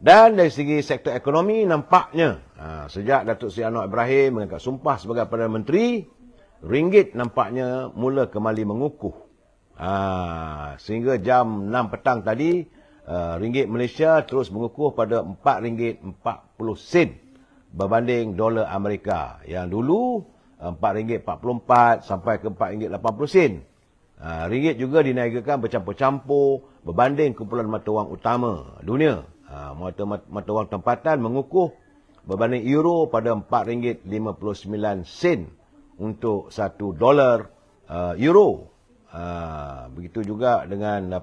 Dan dari segi sektor ekonomi, nampaknya sejak Datuk Seri Anwar Ibrahim mengangkat sumpah sebagai Perdana Menteri, ringgit nampaknya mula kembali mengukuh. Sehingga jam 6 petang tadi, ringgit Malaysia terus mengukuh pada RM4.40 berbanding dolar Amerika. Yang dulu RM4.44 sampai ke RM4.80. Ringgit juga diniagakan bercampur-campur berbanding kumpulan mata wang utama dunia. Mata wang tempatan mengukuh berbanding euro pada RM4.59 untuk $1 euro. Begitu juga dengan $1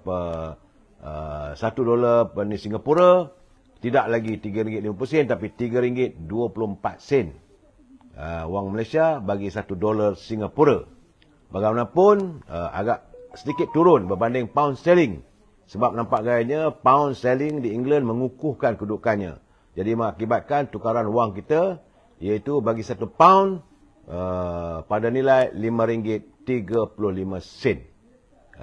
di Singapura, tidak lagi RM3.50 tapi RM3.24. Wang Malaysia bagi $1 Singapura. Bagaimanapun agak sedikit turun berbanding pound sterling. Sebab nampak gayanya pound sterling di England mengukuhkan kedudukannya. Jadi mengakibatkan tukaran wang kita, iaitu bagi 1 pound pada nilai RM5.35.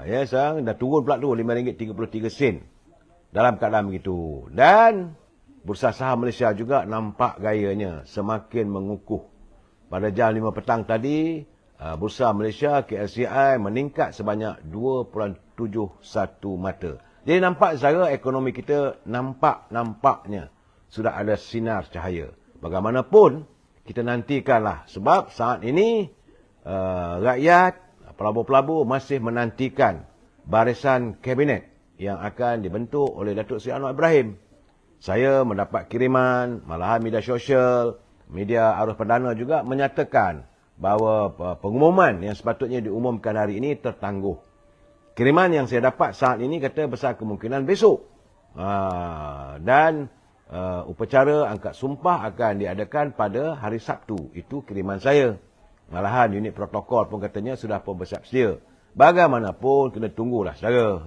Ya, sekarang dah turun pula tu RM5.33 dalam keadaan begitu. Dan bursa saham Malaysia juga nampak gayanya semakin mengukuh. Pada jam 5 petang tadi, bursa Malaysia KLCI meningkat sebanyak 2.71 mata. Jadi nampak secara ekonomi kita nampaknya sudah ada sinar cahaya. Bagaimanapun kita nantikanlah, sebab saat ini rakyat, pelabur-pelabur masih menantikan barisan kabinet yang akan dibentuk oleh Datuk Seri Anwar Ibrahim. Saya mendapat kiriman, malahan media sosial, media arus perdana juga menyatakan bahawa pengumuman yang sepatutnya diumumkan hari ini tertangguh. Kiriman yang saya dapat saat ini kata besar kemungkinan besok. Dan upacara angkat sumpah akan diadakan pada hari Sabtu. Itu kiriman saya. Malahan unit protokol pun katanya sudah pun bersiap sedia. Bagaimanapun kena tunggulah saudara.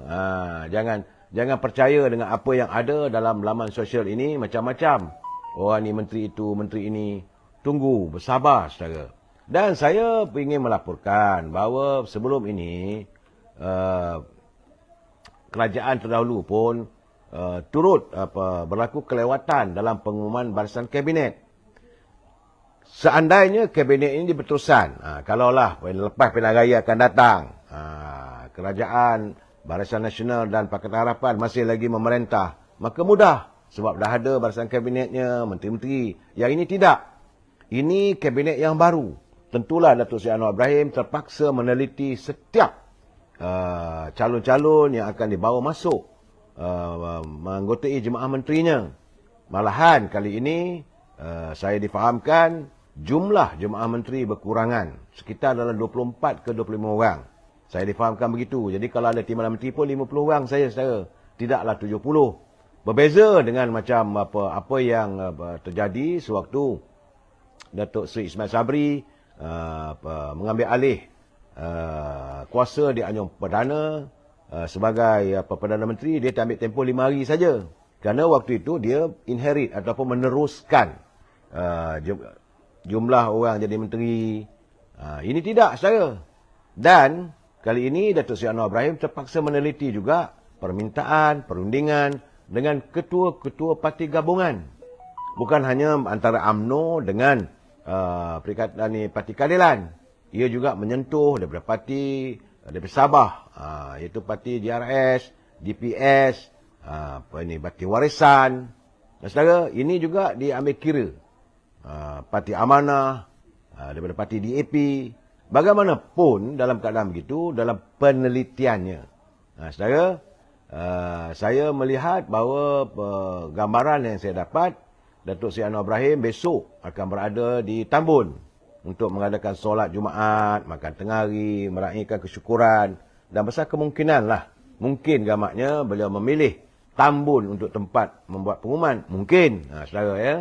Jangan percaya dengan apa yang ada dalam laman sosial ini macam-macam. Orang ni menteri itu, menteri ini. Tunggu, bersabar saudara. Dan saya ingin melaporkan bahawa sebelum ini kerajaan terdahulu pun turut berlaku kelewatan dalam pengumuman barisan kabinet. Seandainya kabinet ini diberterusan, kalaulah lepas pilihan raya akan datang, kerajaan, Barisan Nasional dan Pakatan Harapan masih lagi memerintah, maka mudah. Sebab dah ada barisan kabinetnya, menteri-menteri. Yang ini tidak. Ini kabinet yang baru. Tentulah Datuk Seri Anwar Ibrahim terpaksa meneliti setiap calon-calon yang akan dibawa masuk menganggotai jemaah menterinya. Malahan kali ini saya difahamkan jumlah jemaah menteri berkurangan. Sekitar dalam 24 ke 25 orang. Saya difahamkan begitu. Jadi kalau ada timbalan menteri pun 50 orang saya saudara. Tidaklah 70. Berbeza dengan macam apa yang terjadi sewaktu Datuk Seri Ismail Sabri mengambil alih kuasa di Anjung Perdana sebagai Perdana Menteri. Dia ambil tempoh 5 hari saja. Kerana waktu itu dia inherit ataupun meneruskan jumlah orang jadi menteri. Ini tidak saudara. Dan kali ini Datuk Seri Anwar Ibrahim terpaksa meneliti juga permintaan, perundingan dengan ketua-ketua parti gabungan. Bukan hanya antara UMNO dengan Perikatan Parti Keadilan. Ia juga menyentuh daripada parti daripada Sabah, iaitu parti DRS, DPS, Parti Warisan. Dan saudara, ini juga diambil kira. Parti Amanah, daripada parti DAP. Bagaimanapun dalam keadaan begitu, dalam penelitiannya. Saudara, saya melihat bahawa gambaran yang saya dapat, Datuk Seri Anwar Ibrahim besok akan berada di Tambun untuk mengadakan solat Jumaat, makan tengari, meraihkan kesyukuran. Dan besar kemungkinan lah, mungkin gamaknya beliau memilih Tambun untuk tempat membuat pengumuman. Mungkin, saudara ya.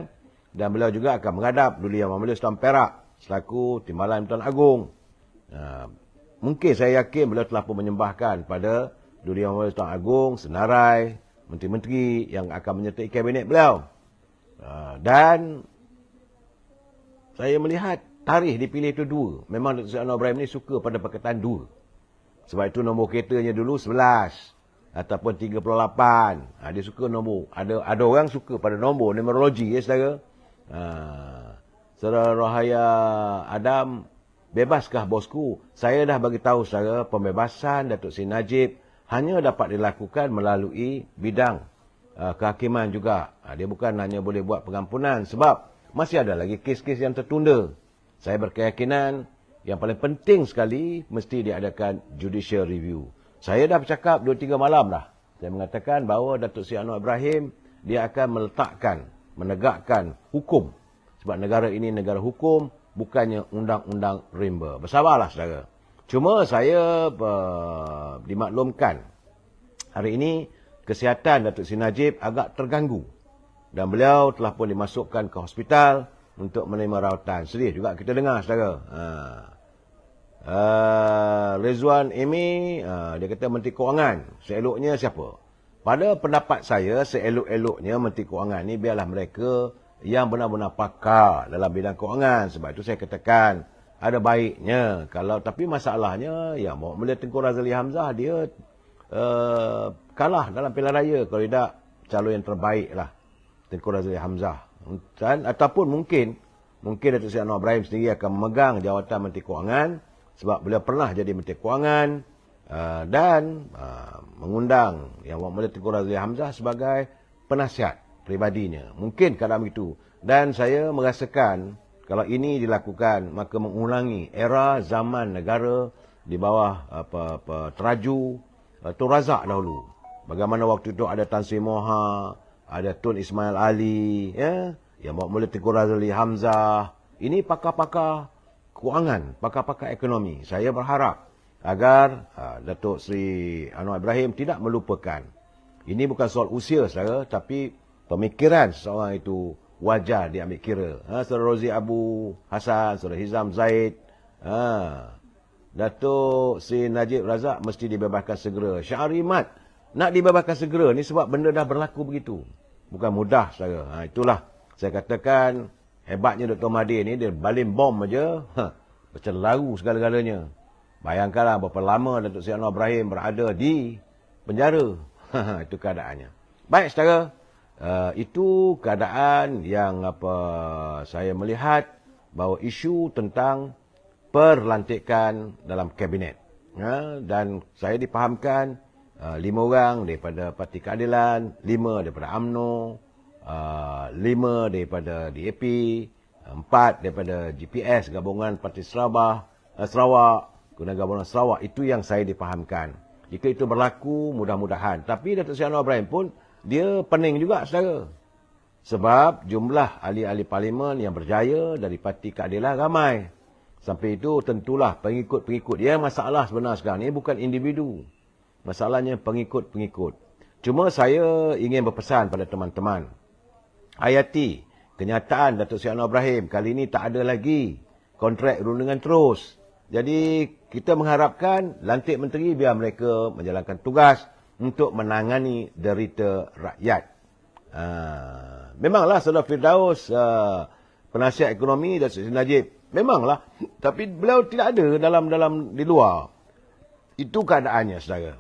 Dan beliau juga akan menghadap Duli Yang Mulia Sultan Perak selaku Timbalan Tuan Agong. Mungkin saya yakin beliau telah pun menyembahkan pada Duli Yang Mulia Sultan Agong, senarai, menteri-menteri yang akan menyertai kabinet beliau. Dan saya melihat tarikh dipilih itu 2. Memang Datuk Seri Anwar Ibrahim ni suka pada perkataan 2. Sebab itu nombor keretanya dulu 11. ataupun 38. Dia suka nombor. Ada orang suka pada nombor, numerologi ya saudara. Saudara Rohaya Adam, bebaskah bosku? Saya dah bagi tahu saudara, pembebasan Datuk Seri Najib hanya dapat dilakukan melalui bidang kehakiman juga. Dia bukan hanya boleh buat pengampunan sebab masih ada lagi kes-kes yang tertunda. Saya berkeyakinan yang paling penting sekali mesti diadakan judicial review. Saya dah bercakap 2-3 malam dah. Saya mengatakan bahawa Datuk Seri Anwar Ibrahim, dia akan meletakkan, menegakkan hukum. Sebab negara ini negara hukum, bukannya undang-undang rimba. Bersabarlah saudara. Cuma saya dimaklumkan, hari ini kesihatan Datuk Seri Najib agak terganggu. Dan beliau telah pun dimasukkan ke hospital untuk menerima rawatan. Sedih juga kita dengar saudara. Rizwan Amy, dia kata Menteri Kewangan, seeloknya siapa? Pada pendapat saya, seelok-eloknya Menteri Kewangan ni biarlah mereka yang benar-benar pakar dalam bidang kewangan. Sebab itu saya katakan ada baiknya kalau, tapi masalahnya ya Muhammad Tengku Razali Hamzah dia kalah dalam pilihan raya. Kalau tidak, calon yang terbaik lah Tengku Razali Hamzah. Dan ataupun mungkin Datuk Seri Anwar Ibrahim sendiri akan memegang jawatan Menteri Kewangan sebab beliau pernah jadi Menteri Kewangan dan mengundang Yang Muhammad Tengku Razali Hamzah sebagai penasihat pribadinya. Mungkin keadaan begitu. Dan saya merasakan kalau ini dilakukan maka mengulangi era zaman negara di bawah teraju Tun Razak dahulu. Bagaimana waktu itu ada Tan Sri Moha, ada Tun Ismail Ali, Yang Muhammad Tengku Razali Hamzah. Ini pakar-pakar kewangan, pakar-pakar ekonomi. Saya berharap agar Datuk Seri Anwar Ibrahim tidak melupakan. Ini bukan soal usia saudara, tapi pemikiran seseorang itu wajar diambil kira. Saudara Rozi Abu Hassan, Saudara Hizam Zaid, Datuk Seri Najib Razak mesti dibebaskan segera. Syahri Mat nak dibebaskan segera ni sebab benda dah berlaku begitu. Bukan mudah saudara. Itulah saya katakan hebatnya Dr. Mahathir ni, dia baling bom aja, macam laru segala-galanya. Bayangkanlah berapa lama Datuk Seri Anwar Ibrahim berada di penjara. Itu keadaannya. Baik saudara, itu keadaan yang saya melihat bahawa isu tentang perlantikan dalam kabinet. Dan saya dipahamkan 5 orang daripada Parti Keadilan, 5 daripada UMNO, 5 daripada DAP, 4 daripada GPS, Gabungan Parti Sarawak, Gabungan Gabungan Sarawak. Itu yang saya dipahamkan. Jika itu berlaku, mudah-mudahan. Tapi Datuk Seri Anwar Ibrahim pun, dia pening juga, saudara. Sebab jumlah ahli-ahli parlimen yang berjaya dari Parti Keadilan ramai. Sampai itu tentulah pengikut-pengikut. Yang masalah sebenar sekarang ni bukan individu. Masalahnya pengikut-pengikut. Cuma saya ingin berpesan pada teman-teman. Hayati kenyataan Datuk Seri Anwar Ibrahim. Kali ini tak ada lagi kontrak rundingan terus. Jadi kita mengharapkan lantik menteri biar mereka menjalankan tugas untuk menangani derita rakyat. Memanglah Saudara Firdaus penasihat ekonomi Datuk Seri Najib. Memanglah. Tapi beliau tidak ada di luar. Itu keadaannya saudara.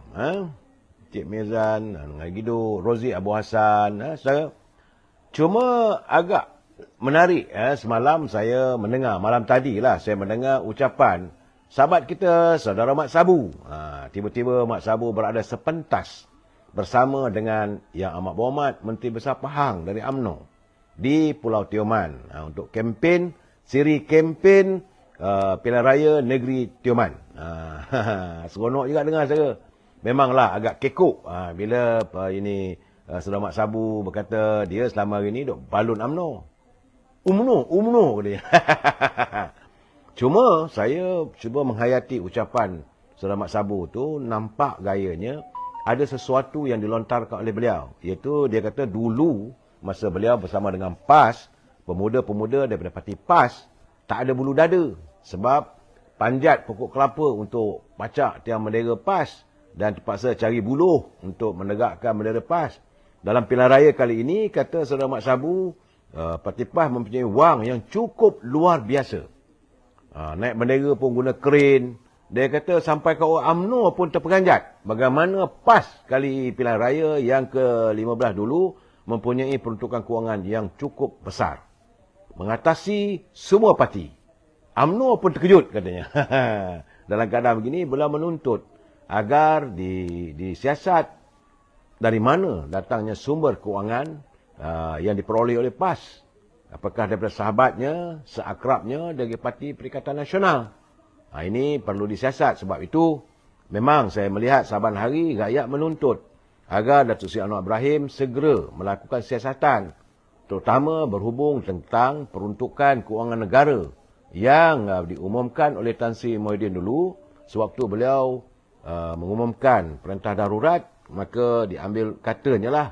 Cik Mizan, Gido, Rozi Abu Hassan, saudara. Cuma agak menarik, semalam saya mendengar, malam tadi lah saya mendengar ucapan sahabat kita, Saudara Mat Sabu. Tiba-tiba Mat Sabu berada sepentas bersama dengan Yang Amat Berhormat Menteri Besar Pahang dari UMNO di Pulau Tioman untuk kempen, siri kempen pilihan raya negeri Tioman. Seronok juga dengar saya. Memanglah agak kekok bila ini Saudara Mat Sabu berkata dia selama hari ini duk balun UMNO. UMNO dia. Cuma saya cuba menghayati ucapan Saudara Mat Sabu tu, nampak gayanya ada sesuatu yang dilontarkan oleh beliau. Iaitu dia kata dulu masa beliau bersama dengan PAS, pemuda-pemuda daripada parti PAS tak ada bulu dada. Sebab panjat pokok kelapa untuk pacak tiang bendera PAS dan terpaksa cari buluh untuk menegakkan bendera PAS. Dalam pilihan raya kali ini, kata Saudara Mat Sabu, Parti PAS mempunyai wang yang cukup luar biasa. Naik bendera pun guna kren, Dia kata sampai ke orang UMNO pun terperanjat. Bagaimana PAS kali pilihan raya yang ke-15 dulu mempunyai peruntukan kewangan yang cukup besar. Mengatasi semua parti. UMNO pun terkejut katanya. Dalam keadaan begini, beliau menuntut agar disiasat dari mana datangnya sumber kewangan yang diperoleh oleh PAS. Apakah daripada sahabatnya, seakrabnya dari Parti Perikatan Nasional. Ini perlu disiasat. Sebab itu, memang saya melihat saban hari rakyat menuntut agar Datuk Seri Anwar Ibrahim segera melakukan siasatan, terutama berhubung tentang peruntukan kewangan negara yang diumumkan oleh Tan Sri Muhyiddin dulu. Sewaktu beliau mengumumkan perintah darurat, maka diambil katanya lah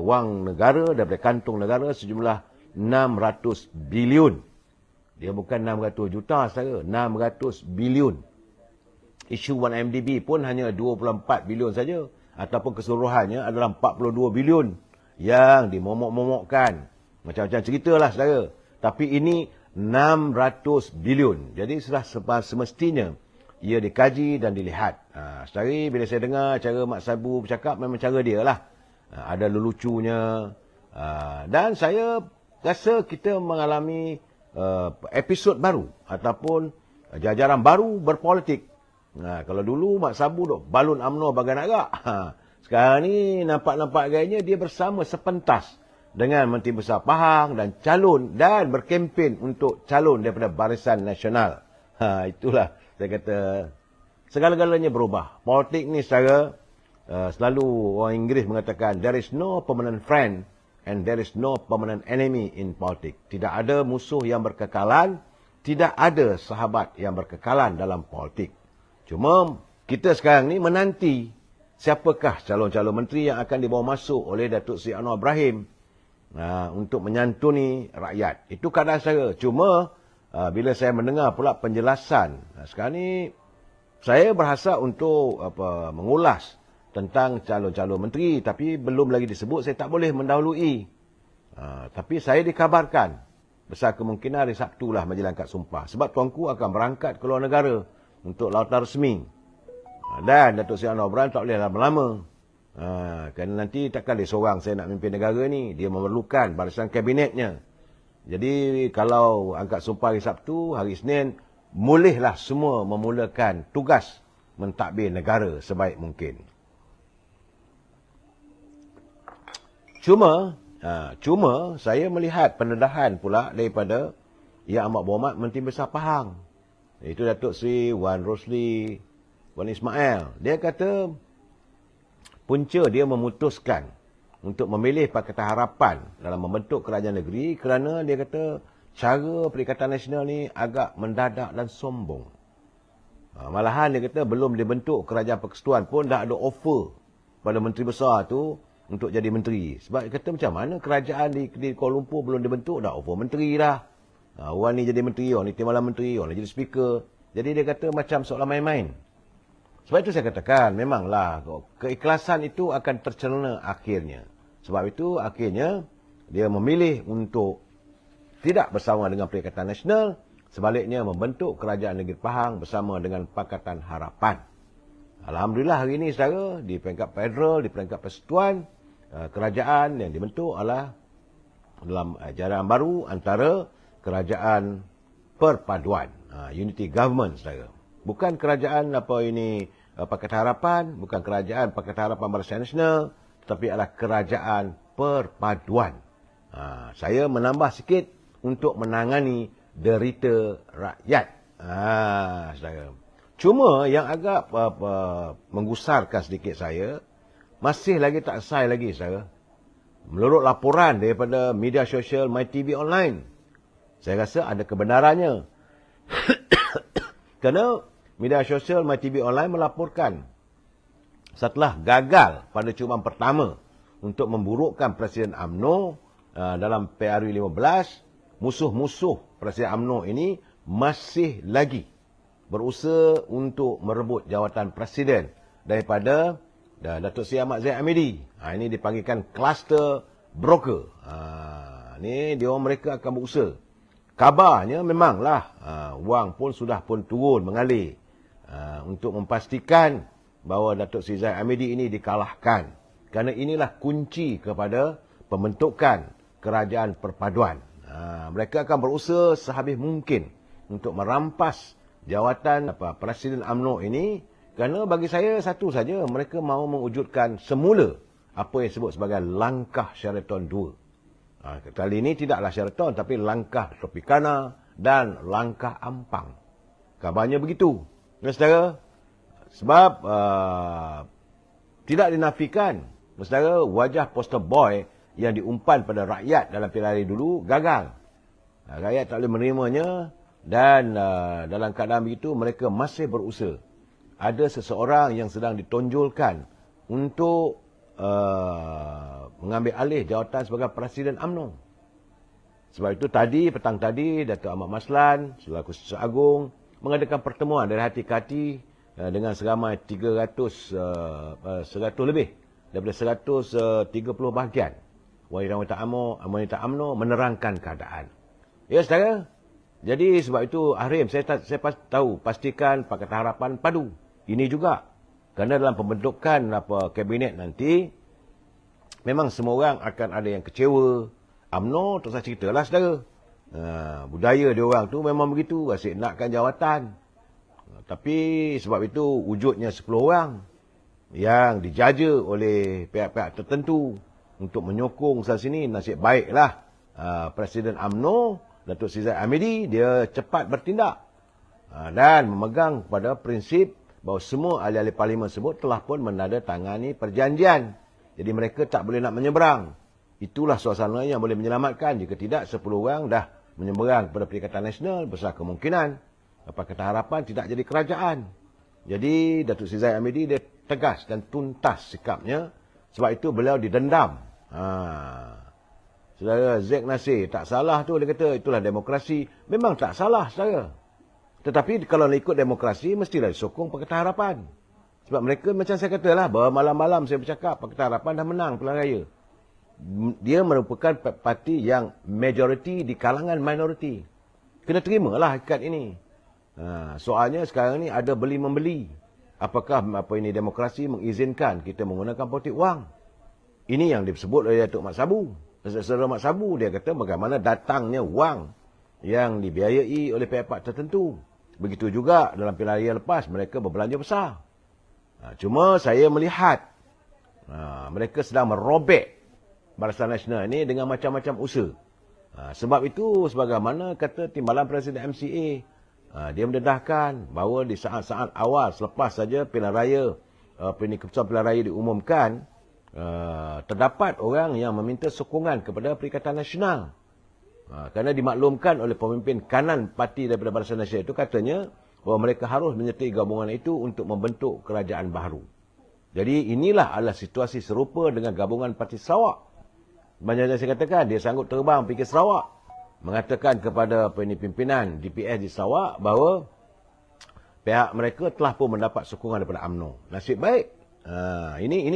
wang negara daripada kantung negara sejumlah 600 bilion. Dia bukan 600 juta saudara, 600 bilion. Isu 1MDB pun hanya 24 bilion saja, ataupun keseluruhannya adalah 42 bilion yang dimomok-momokkan. Macam-macam ceritalah saudara. Tapi ini 600 bilion. Jadi sudah semestinya ia dikaji dan dilihat. Setari bila saya dengar cara Mak Sabu bercakap, memang cara dia lah. Ada lelucunya. Dan saya rasa kita mengalami episod baru ataupun jajaran baru berpolitik. Kalau dulu Mak Sabu duk balun UMNO bagai nak agak. Sekarang ni nampak-nampak gayanya dia bersama sepentas dengan Menteri Besar Pahang dan calon dan berkempen untuk calon daripada Barisan Nasional. Itulah saya kata segala-galanya berubah. Politik ni secara selalu orang Inggeris mengatakan there is no permanent friend and there is no permanent enemy in politics. Tidak ada musuh yang berkekalan, tidak ada sahabat yang berkekalan dalam politik. Cuma kita sekarang ni menanti siapakah calon-calon menteri yang akan dibawa masuk oleh Datuk Seri Anwar Ibrahim untuk menyantuni rakyat. Itu keadaan saya. Cuma bila saya mendengar pula penjelasan, sekarang ni saya berhasrat untuk mengulas tentang calon-calon menteri, tapi belum lagi disebut, saya tak boleh mendahului. Tapi saya dikabarkan besar kemungkinan hari Sabtu lah majlis angkat sumpah. Sebab tuanku akan berangkat ke luar negara untuk lautan resmi. Dan Datuk Seri Anwar Ibrahim tak boleh lama-lama. Kerana nanti takkan dia seorang saya nak memimpin negara ni. Dia memerlukan barisan kabinetnya. Jadi kalau angkat sumpah hari Sabtu, hari Isnin, bolehlah semua memulakan tugas mentadbir negara sebaik mungkin. Cuma saya melihat pendedahan pula daripada Yang Amat Berhormat Menteri Besar Pahang. Itu Datuk Seri Wan Rosli Wan Ismail. Dia kata punca dia memutuskan untuk memilih Pakatan Harapan dalam membentuk kerajaan negeri kerana dia kata cara Perikatan Nasional ni agak mendadak dan sombong. Malahan dia kata belum dibentuk kerajaan persekutuan pun dah ada offer pada Menteri Besar tu untuk jadi menteri. Sebab dia kata macam mana kerajaan di Kuala Lumpur belum dibentuk, dah offer menteri dah. Orang ni jadi menteri, orang ni timbalan menteri, orang ni jadi speaker. Jadi dia kata macam seolah main-main. Sebab itu saya katakan, memanglah keikhlasan itu akan tercerna akhirnya. Sebab itu akhirnya dia memilih untuk tidak bersama dengan Perikatan Nasional, sebaliknya membentuk kerajaan negeri Pahang bersama dengan Pakatan Harapan. Alhamdulillah hari ini saudara, di peringkat federal, di peringkat persekutuan, kerajaan yang dibentuk adalah dalam ajaran baru antara kerajaan perpaduan, unity government saudara. Bukan kerajaan Pakatan Harapan, bukan kerajaan Pakatan Harapan Barisan Nasional, tetapi adalah kerajaan perpaduan. Saya menambah sikit untuk menangani derita rakyat. Saudara. Cuma yang agak menggusarkan sedikit saya, masih lagi tak selesai lagi saudara. Menurut laporan daripada media sosial MyTV Online, saya rasa ada kebenarannya. Kerana media sosial MyTV Online melaporkan setelah gagal pada cubaan pertama untuk memburukkan Presiden UMNO dalam PRU 15, musuh-musuh Presiden UMNO ini masih lagi berusaha untuk merebut jawatan Presiden daripada Datuk Seri Ahmad Zahid Hamidi. Ini dipanggilkan cluster broker. Ni dia orang mereka akan berusaha. Kabarnya memanglah wang pun sudah pun turun mengalir untuk memastikan bahawa Datuk Seri Zahid Hamidi ini dikalahkan. Kerana inilah kunci kepada pembentukan kerajaan perpaduan. Mereka akan berusaha sehabis mungkin untuk merampas jawatan Presiden UMNO ini, kerana bagi saya satu saja, mereka mahu mewujudkan semula apa yang disebut sebagai langkah Sheraton 2. Kali ini tidaklah Sheraton, tapi langkah Tropicana dan langkah Ampang. Kabarnya begitu. Saudara, sebab tidak dinafikan, saudara, wajah poster boy yang diumpan pada rakyat dalam pilihan raya dulu gagal. Rakyat tak boleh menerimanya, dan dalam keadaan begitu mereka masih berusaha. Ada seseorang yang sedang ditonjolkan untuk mengambil alih jawatan sebagai Presiden UMNO. Sebab itu petang tadi, Datuk Ahmad Maslan selaku Setiausaha Agung mengadakan pertemuan dari hati ke hati dengan seramai 100 lebih daripada 130 bahagian wanita UMNO menerangkan keadaan. Ya, saudara. Jadi sebab itu Ahrim, saya tahu pastikan Pakatan Harapan padu. Ini juga. Kerana dalam pembentukan kabinet nanti, memang semua orang akan ada yang kecewa. UMNO tak usah ceritalah, saudara. Budaya dia orang tu memang begitu, asyik nakkan jawatan. Tapi sebab itu wujudnya 10 orang yang dijaja oleh pihak-pihak tertentu untuk menyokong sana sini. Nasib baiklah Presiden UMNO Datuk Seri Zahid Hamidi dia cepat bertindak dan memegang pada prinsip bahawa semua ahli-ahli parlimen tersebut telah pun menandatangani perjanjian. Jadi mereka tak boleh nak menyeberang. Itulah suasana yang boleh menyelamatkan. Jika tidak, 10 orang dah menyeberang kepada Perikatan Nasional, besar kemungkinan Pakatan Harapan tidak jadi kerajaan. Jadi Datuk Seri Zahid Hamidi dia tegas dan tuntas sikapnya. Sebab itu beliau didendam. Saudara Zek Nasir, tak salah tu dia kata, itulah demokrasi. Memang tak salah, saudara. Tetapi kalau nak ikut demokrasi, mestilah disokong Pakatan Harapan. Sebab mereka, macam saya katalah, bahawa malam-malam saya bercakap, Pakatan Harapan dah menang pilihan raya. Dia merupakan parti yang majoriti di kalangan minoriti. Kena terimalah hakikat ini. Soalnya sekarang ni ada beli-membeli. Apakah ini demokrasi mengizinkan kita menggunakan politik wang? Ini yang disebut oleh Datuk Mat Sabu. Saudara Mat Sabu, dia kata bagaimana datangnya wang yang dibiayai oleh pihak-pihak tertentu. Begitu juga dalam pilihan raya lepas, mereka berbelanja besar. Cuma saya melihat mereka sedang merobek Barisan Nasional ini dengan macam-macam usaha. Sebab itu, sebagaimana kata Timbalan Presiden MCA, dia mendedahkan bahawa di saat-saat awal selepas saja pilihan raya, keputusan pilihan raya diumumkan, terdapat orang yang meminta sokongan kepada Perikatan Nasional. Kerana dimaklumkan oleh pemimpin kanan parti daripada Barisan Nasional itu, katanya bahawa mereka harus menyertai gabungan itu untuk membentuk kerajaan baru. Jadi inilah adalah situasi serupa dengan gabungan Parti Sarawak. Banyak yang saya katakan, dia sanggup terbang pergi ke Sarawak, mengatakan kepada pimpinan DPS di Sarawak bahawa pihak mereka telah pun mendapat sokongan daripada UMNO. Nasib baik. Ini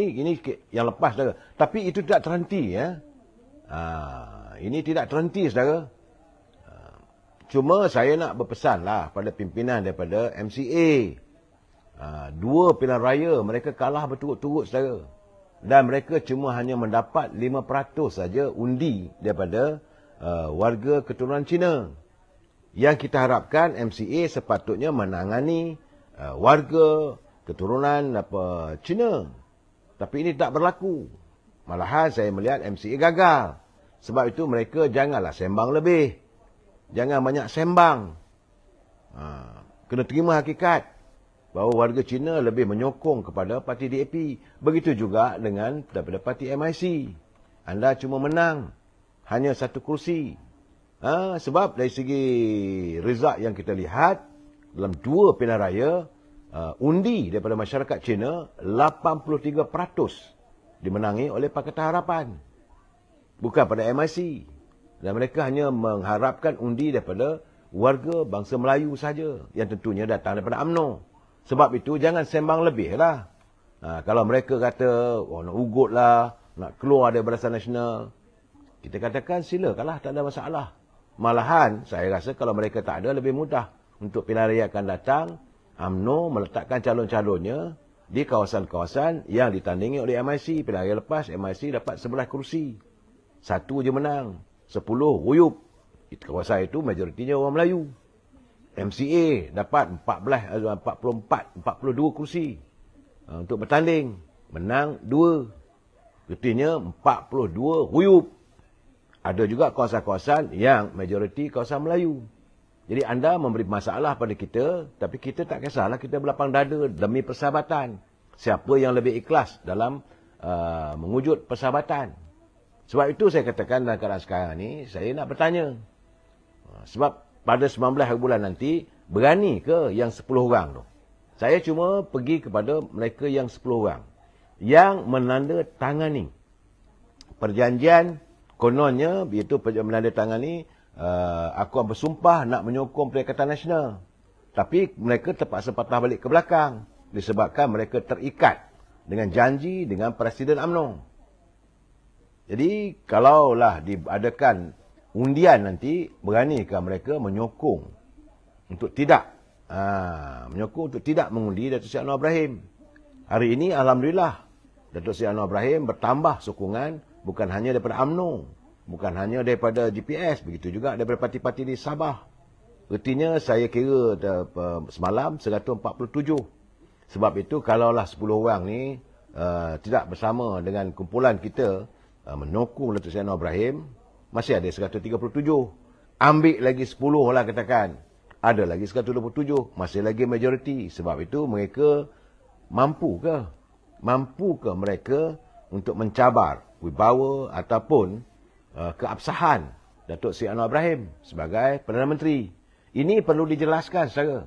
yang lepas, saudara. Tapi itu tidak terhenti, ya. Ini tidak terhenti, saudara. Cuma saya nak berpesanlah pada pimpinan daripada MCA. 2 pilihan raya mereka kalah berturut-turut, saudara. Dan mereka cuma hanya mendapat 5% saja undi daripada warga keturunan Cina. Yang kita harapkan MCA sepatutnya menangani warga keturunan Cina. Tapi ini tak berlaku. Malahan saya melihat MCA gagal. Sebab itu mereka janganlah sembang lebih. Jangan banyak sembang. Kena terima hakikat bahawa warga Cina lebih menyokong kepada parti DAP. Begitu juga dengan daripada parti MIC. Anda cuma menang hanya 1 kursi. Sebab dari segi result yang kita lihat, dalam 2 pilihan raya, undi daripada masyarakat Cina, 83% dimenangi oleh Pakatan Harapan. Bukan pada MIC. Dan mereka hanya mengharapkan undi daripada warga bangsa Melayu saja, yang tentunya datang daripada UMNO. Sebab itu, jangan sembang lebih lah. Kalau mereka kata, nak ugut lah, nak keluar dari Barisan Nasional, kita katakan silakanlah, tak ada masalah. Malahan, saya rasa kalau mereka tak ada, lebih mudah untuk pilihan raya akan datang. UMNO meletakkan calon-calonnya di kawasan-kawasan yang ditandingi oleh MIC. Pada hari lepas, MIC dapat 11 kerusi. 1 je menang. 10 ruyup. Kawasan itu majoritinya orang Melayu. MCA dapat 42 kerusi untuk bertanding. Menang 2. Artinya 42 ruyup. Ada juga kawasan-kawasan yang majoriti kawasan Melayu. Jadi anda memberi masalah pada kita, tapi kita tak kisahlah, kita berlapang dada demi persahabatan. Siapa yang lebih ikhlas dalam mewujud persahabatan. Sebab itu saya katakan dalam keadaan sekarang ni, saya nak bertanya. Sebab pada 19 hari bulan nanti, berani ke yang 10 orang tu? Saya cuma pergi kepada mereka yang 10 orang. Yang menandatangani perjanjian kononnya, iaitu menandatangani aku bersumpah nak menyokong Perikatan Nasional. Tapi mereka terpaksa patah balik ke belakang disebabkan mereka terikat dengan janji dengan Presiden UMNO. Jadi kalaulah diadakan undian nanti, beranikah mereka menyokong untuk tidak mengundi Datuk Seri Anwar Ibrahim? Hari ini alhamdulillah Datuk Seri Anwar Ibrahim bertambah sokongan bukan hanya daripada UMNO, bukan hanya daripada GPS, begitu juga daripada parti-parti di Sabah. Artinya saya kira semalam 147. Sebab itu kalaulah 10 orang ni tidak bersama dengan kumpulan kita menyokong Datuk Seri Anwar Ibrahim, masih ada 137. Ambil lagi 10 lah katakan, ada lagi 127, masih lagi majoriti. Sebab itu mereka mampu ke mereka untuk mencabar wibawa ataupun keabsahan Datuk Seri Anwar Ibrahim sebagai Perdana Menteri. Ini perlu dijelaskan secara